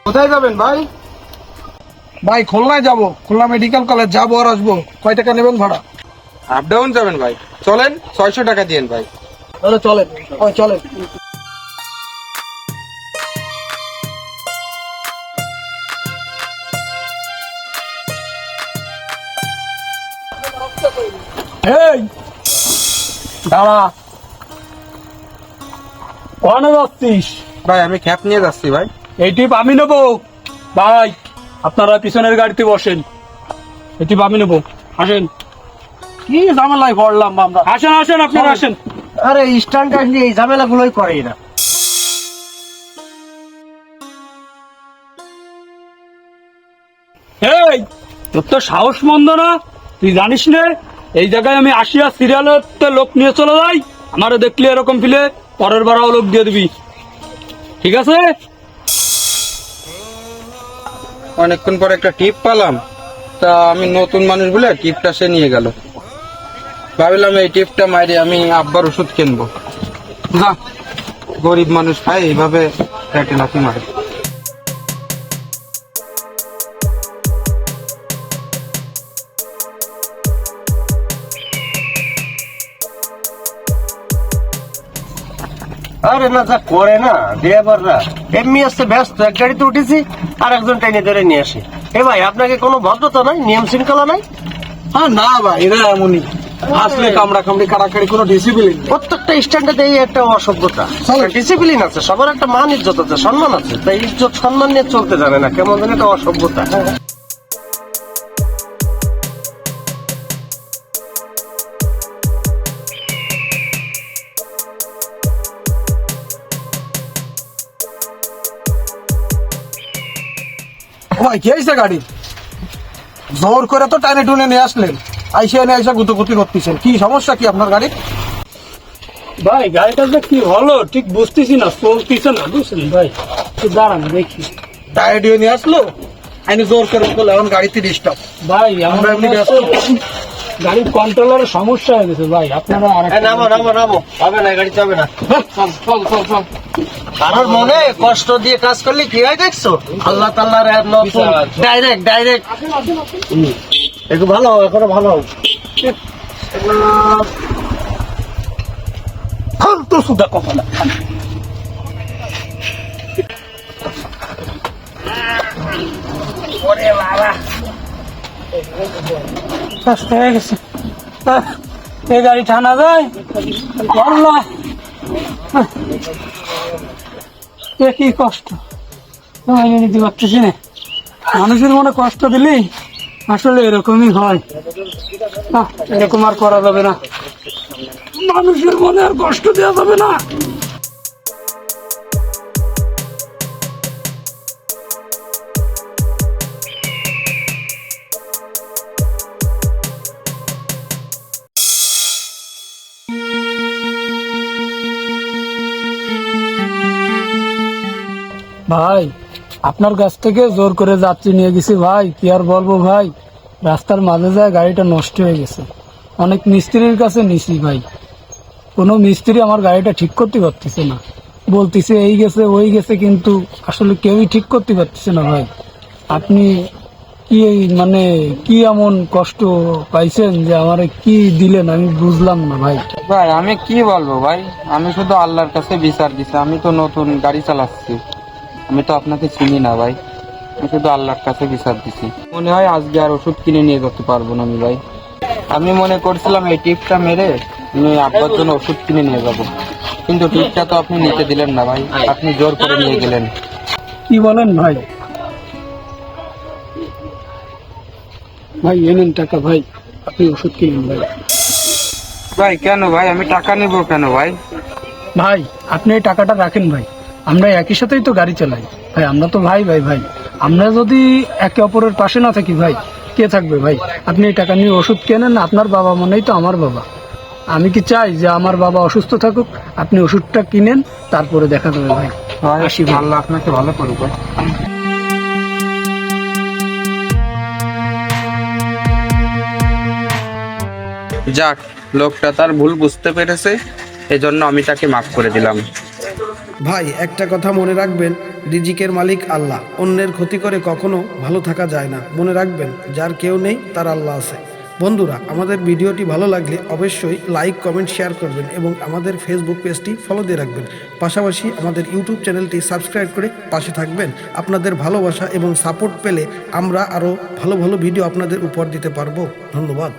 কোথায় যাবেন ভাই? ভাই খুলনায় যাব, খুলনা মেডিকেল কলেজ যাবো আর আসবো। কয় টাকা নেবেন ভাড়া? আপ ডাউন যাবেন ভাই? চলেন 600 টাকা দিয়েন ভাই। তাহলে চলেন, চলেন। এই দাঁড়া, কনে যাচ্ছিস? ভাই আমি খ্যাপ নিয়ে যাচ্ছি ভাই। এই টিপ আমি নেবো ভাই, আপনারা পিছনের গাড়িতে বসেন। এই টিপ আমি নেবো, আসেন। কি ঝামেলায় পড়লাম আমরা। আসেন আসেন, আপনারা আসেন। আরে স্ট্যান্ড আসলে এই ঝামেলা গুলোই করে না। এই তোর তো সাহস মন্দ না, তুই জানিস না এই জায়গায় আমি আসিয়া সিরিয়ালের লোক নিয়ে চলে যাই, আমারও দেখলি এরকম ফিলে পরের বারাও লোক দিয়ে দিবি, ঠিক আছে? অনেকক্ষণ পর একটা টিপ পালাম, তা আমি নতুন মানুষ বলে টিপটা সে নিয়ে গেল। ভাবলাম এই টিপটা মাইরে আমি আব্বার ওষুধ কিনবো না, গরিব মানুষ খায় এইভাবে পেটে লাথি মারে। আরে না, যা করে না ড্রাইভাররা, এমনি আসতে ব্যস্ত, এক গাড়িতে উঠেছি আর একজন টাইনে ধরে নিয়ে আসে। এ ভাই, আপনাকে কোনো ভদ্রতা নাই, নিয়ম শৃঙ্খলা নাই? হ্যাঁ না ভাই, এরা এমনই, আসলে কামড়া কামড়ি কাড়াকাড়ি, কোনো ডিসিপ্লিন। প্রত্যেকটা স্ট্যান্ডে এই একটা অসভ্যতা। ডিসিপ্লিন আছে, সবার একটা মান ইজ্জত আছে, সম্মান আছে, তাই ইজ্জত সম্মান নিয়ে চলতে জানে না, কেমন যেন একটা অসভ্যতা। ভাই কি হয়েছে গাড়ি? জোর করে তো টানে টুনে নিয়ে আসলেন, আইসে এনে আইসা গুতুগুতি করতেছেন, কি সমস্যা কি আপনার গাড়ি? ভাই গাড়িটা যে কি হলো ঠিক বুঝতেছি না, চলতেছে না, বুঝছেন ভাই? দাঁড়ান দেখি। টায়ার নিয়ে আসলো, আইনি জোর করে বলে এখন গাড়িতে ডিস্টার্ব। ভাই আমরা এমনি ব্যস্ত, গাড়ির কন্ট্রোলারের সমস্যা হয়ে গেছে ভাই, আপনারা নামো নামো নামো, হবে না, গাড়ি যাবে না। চল চল চল চল। কারোর মনে কষ্ট দিয়ে কাজ করলে কি হয় দেখছো? আল্লাহ তাআলার ডাইরেক্ট ডাইরেক্ট একটু ভালো হোক, এখনো ভালো হোক। ফালতু সুদা কপালা। ওরে বাবা, কষ্ট হয়ে গেছে, এই গাড়ি টানা যায়? আল্লাহ, কি কষ্ট নিতে পারতেছি না। মানুষের মনে কষ্ট দিলেই আসলে এরকমই হয়, এরকম আর করা যাবে না, মানুষের মনে আর কষ্ট দেওয়া যাবে না। ভাই আপনার কাছ থেকে জোর করে যাত্রী নিয়ে গেছি ভাই, কি আর বলবো ভাই, রাস্তার মাঝে যায় গাড়িটা নষ্ট হয়ে গেছে। অনেক মিস্ত্রির কাছে নিছি ভাই, কোনো মিস্ত্রি আমার গাড়িটা ঠিক করতে পারতেছে না, বলতেছে এই গেছে ওই গেছে, কিন্তু আসলে কেউই ঠিক করতে পারতেছে না ভাই। আপনি কি মানে কি এমন কষ্ট পাইছেন যে আমারে কি দিলেন আমি বুঝলাম না ভাই। ভাই আমি কি বলবো ভাই, আমি শুধু আল্লাহর কাছে বিচার দিছি, আমি তো নতুন গাড়ি চালাচ্ছি, আমি তো আপনাকে চিনি না ভাই, আমি শুধু আল্লাহর কাছে বিচার দিছি। মনে হয় আজকে আর ওষুধ কিনে নিয়ে যেতে পারবো না আমি ভাই। আমি মনে করছিলাম এই টিপটা মেরে আমি আব্বার জন্য ওষুধ কিনে নিয়ে যাবো, কিন্তু টিপটা তো আপনি নিতে দিলেন না ভাই, আপনি জোর করে নিয়ে গেলেন। কি বলেন ভাই? ভাই এনেন টাকা ভাই, আপনি ওষুধ কিনেন ভাই। ভাই কেন ভাই, আমি টাকা নেবো কেন ভাই? ভাই আপনি এই টাকাটা রাখেন ভাই, আমরা একই সাথেই তো গাড়ি চালাই ভাই, আমরা তো ভাই ভাই ভাই, আমরা যদি একে অপরের পাশে না থাকি ভাই কে থাকবে ভাই? আপনি এই টাকা নিয়ে ওষুধ কেনেন, আপনার বাবা মনেই তো আমার বাবা, আমি কি চাই যে আমার বাবা অসুস্থ থাকুক? আপনি ওষুধটা কিনেন, তারপরে দেখা যাবে ভাই। আসি ভাই। আল্লাহ আপনাকে ভালো করুক ভাই। যাক, লোকটা তার ভুল বুঝতে পেরেছে, এজন্য আমি তাকে মাফ করে দিলাম। ভাই একটা কথা মনে রাখবেন, রিজিকের মালিক আল্লাহ, অন্যের ক্ষতি করে কখনো ভালো থাকা যায় না। মনে রাখবেন, যার কেউ নেই তার আল্লাহ আছে। বন্ধুরা, আমাদের ভিডিওটি ভালো লাগলে অবশ্যই লাইক, কমেন্ট, শেয়ার করবেন এবং আমাদের ফেসবুক পেজটি ফলো দিয়ে রাখবেন। পাশাপাশি আমাদের ইউটিউব চ্যানেলটি সাবস্ক্রাইব করে পাশে থাকবেন। আপনাদের ভালোবাসা এবং সাপোর্ট পেলে আমরা আরও ভালো ভালো ভিডিও আপনাদের উপহার দিতে পারবো। ধন্যবাদ।